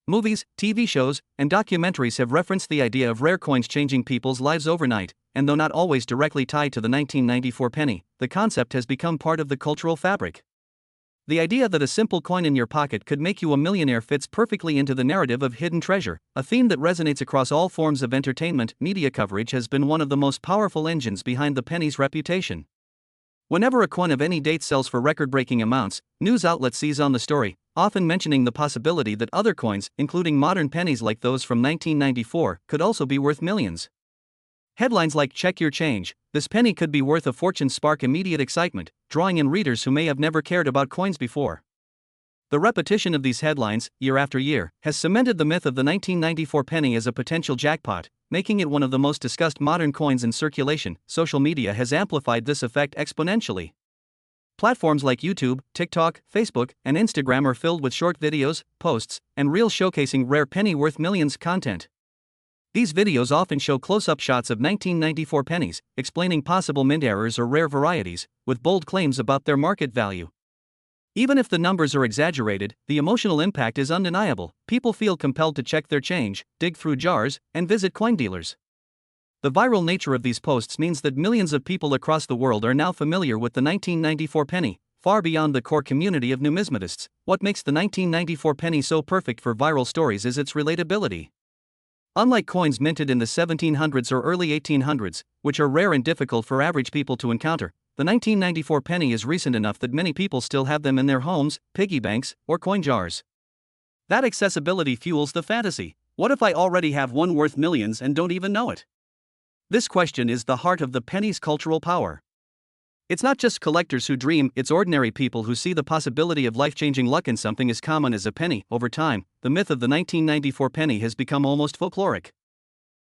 Movies, TV shows, and documentaries have referenced the idea of rare coins changing people's lives overnight, and though not always directly tied to the 1994 penny, the concept has become part of the cultural fabric. The idea that a simple coin in your pocket could make you a millionaire fits perfectly into the narrative of hidden treasure, a theme that resonates across all forms of entertainment. Media coverage has been one of the most powerful engines behind the penny's reputation. Whenever a coin of any date sells for record-breaking amounts, news outlets seize on the story, often mentioning the possibility that other coins, including modern pennies like those from 1994, could also be worth millions. Headlines like "Check your change, this penny could be worth a fortune" spark immediate excitement, drawing in readers who may have never cared about coins before. The repetition of these headlines, year after year, has cemented the myth of the 1994 penny as a potential jackpot, making it one of the most discussed modern coins in circulation. Social media has amplified this effect exponentially. Platforms like YouTube, TikTok, Facebook, and Instagram are filled with short videos, posts, and reels showcasing rare penny worth millions content. These videos often show close-up shots of 1994 pennies, explaining possible mint errors or rare varieties, with bold claims about their market value. Even if the numbers are exaggerated, the emotional impact is undeniable. People feel compelled to check their change, dig through jars, and visit coin dealers. The viral nature of these posts means that millions of people across the world are now familiar with the 1994 penny, far beyond the core community of numismatists. What makes the 1994 penny so perfect for viral stories is its relatability. Unlike coins minted in the 1700s or early 1800s, which are rare and difficult for average people to encounter, the 1994 penny is recent enough that many people still have them in their homes, piggy banks, or coin jars. That accessibility fuels the fantasy. What if I already have one worth millions and don't even know it? This question is the heart of the penny's cultural power. It's not just collectors who dream, it's ordinary people who see the possibility of life-changing luck in something as common as a penny. Over time, the myth of the 1994 penny has become almost folkloric.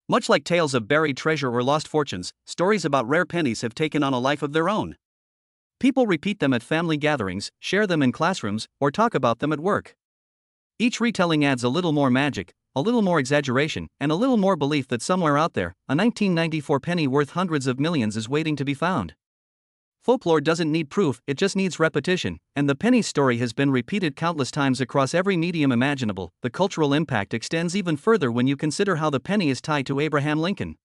Much like tales of buried treasure or lost fortunes, stories about rare pennies have taken on a life of their own. People repeat them at family gatherings, share them in classrooms, or talk about them at work. Each retelling adds a little more magic, a little more exaggeration, and a little more belief that somewhere out there, a 1994 penny worth hundreds of millions is waiting to be found. Folklore doesn't need proof, it just needs repetition, and the penny story has been repeated countless times across every medium imaginable. The cultural impact extends even further when you consider how the penny is tied to Abraham Lincoln.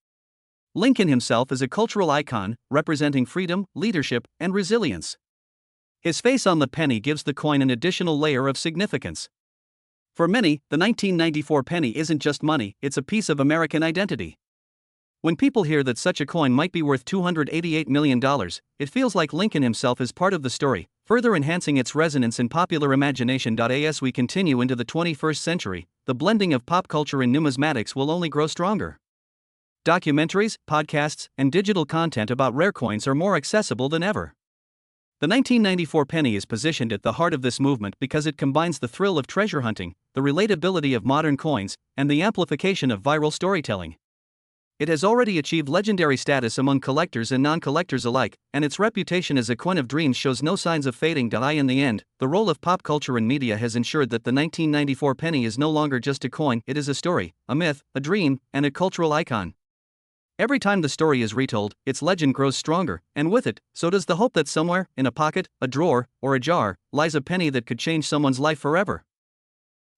Lincoln himself is a cultural icon, representing freedom, leadership, and resilience. His face on the penny gives the coin an additional layer of significance. For many, the 1994 penny isn't just money, it's a piece of American identity. When people hear that such a coin might be worth $288 million, it feels like Lincoln himself is part of the story, further enhancing its resonance in popular imagination. As we continue into the 21st century, the blending of pop culture and numismatics will only grow stronger. Documentaries, podcasts, and digital content about rare coins are more accessible than ever. The 1994 penny is positioned at the heart of this movement because it combines the thrill of treasure hunting, the relatability of modern coins, and the amplification of viral storytelling. It has already achieved legendary status among collectors and non-collectors alike, and its reputation as a coin of dreams shows no signs of fading. In the end, the role of pop culture and media has ensured that the 1994 penny is no longer just a coin, it is a story, a myth, a dream, and a cultural icon. Every time the story is retold, its legend grows stronger, and with it, so does the hope that somewhere, in a pocket, a drawer, or a jar, lies a penny that could change someone's life forever.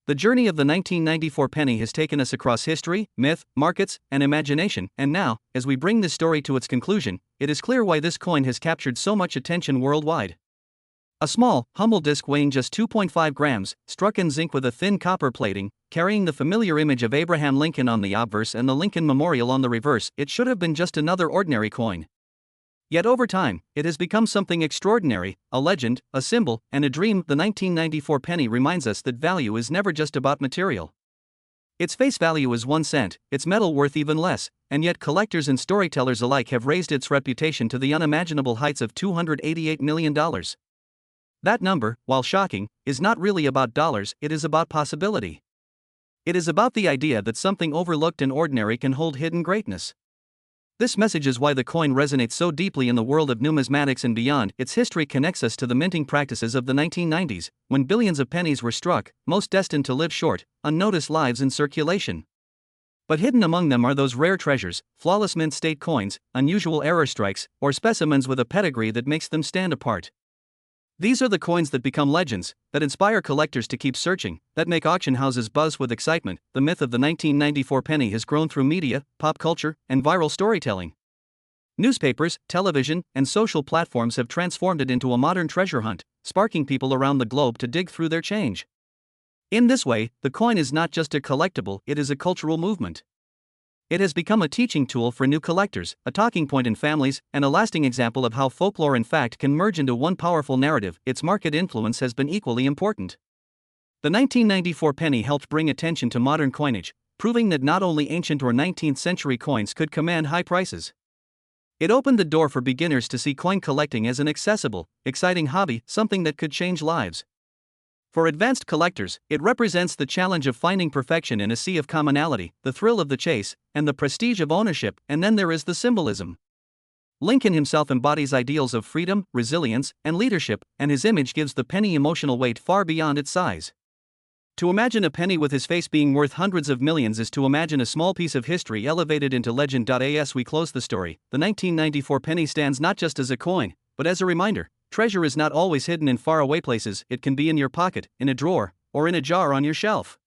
The journey of the 1994 penny has taken us across history, myth, markets, and imagination, and now, as we bring this story to its conclusion, it is clear why this coin has captured so much attention worldwide. A small, humble disc weighing just 2.5 grams, struck in zinc with a thin copper plating, carrying the familiar image of Abraham Lincoln on the obverse and the Lincoln Memorial on the reverse, it should have been just another ordinary coin. Yet over time, it has become something extraordinary, a legend, a symbol, and a dream. The 1994 penny reminds us that value is never just about material. Its face value is 1 cent, its metal worth even less, and yet collectors and storytellers alike have raised its reputation to the unimaginable heights of $288 million. That number, while shocking, is not really about dollars, it is about possibility. It is about the idea that something overlooked and ordinary can hold hidden greatness. This message is why the coin resonates so deeply in the world of numismatics and beyond. Its history connects us to the minting practices of the 1990s, when billions of pennies were struck, most destined to live short, unnoticed lives in circulation. But hidden among them are those rare treasures, flawless mint state coins, unusual error strikes, or specimens with a pedigree that makes them stand apart. These are the coins that become legends, that inspire collectors to keep searching, that make auction houses buzz with excitement. The myth of the 1994 penny has grown through media, pop culture, and viral storytelling. Newspapers, television, and social platforms have transformed it into a modern treasure hunt, sparking people around the globe to dig through their change. In this way, the coin is not just a collectible, it is a cultural movement. It has become a teaching tool for new collectors, a talking point in families, and a lasting example of how folklore and fact can merge into one powerful narrative. Its market influence has been equally important. The 1994 penny helped bring attention to modern coinage, proving that not only ancient or 19th century coins could command high prices. It opened the door for beginners to see coin collecting as an accessible, exciting hobby, something that could change lives. For advanced collectors, it represents the challenge of finding perfection in a sea of commonality, the thrill of the chase, and the prestige of ownership, and then there is the symbolism. Lincoln himself embodies ideals of freedom, resilience, and leadership, and his image gives the penny emotional weight far beyond its size. To imagine a penny with his face being worth hundreds of millions is to imagine a small piece of history elevated into legend. As we close the story, the 1994 penny stands not just as a coin, but as a reminder. Treasure is not always hidden in faraway places, it can be in your pocket, in a drawer, or in a jar on your shelf.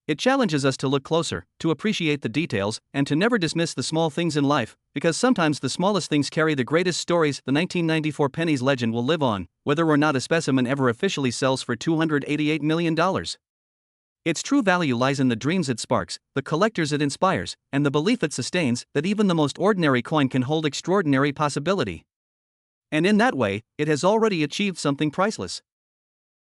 It challenges us to look closer, to appreciate the details, and to never dismiss the small things in life, because sometimes the smallest things carry the greatest stories. The 1994 penny's legend will live on, whether or not a specimen ever officially sells for $288 million. Its true value lies in the dreams it sparks, the collectors it inspires, and the belief it sustains that even the most ordinary coin can hold extraordinary possibility. And in that way, it has already achieved something priceless.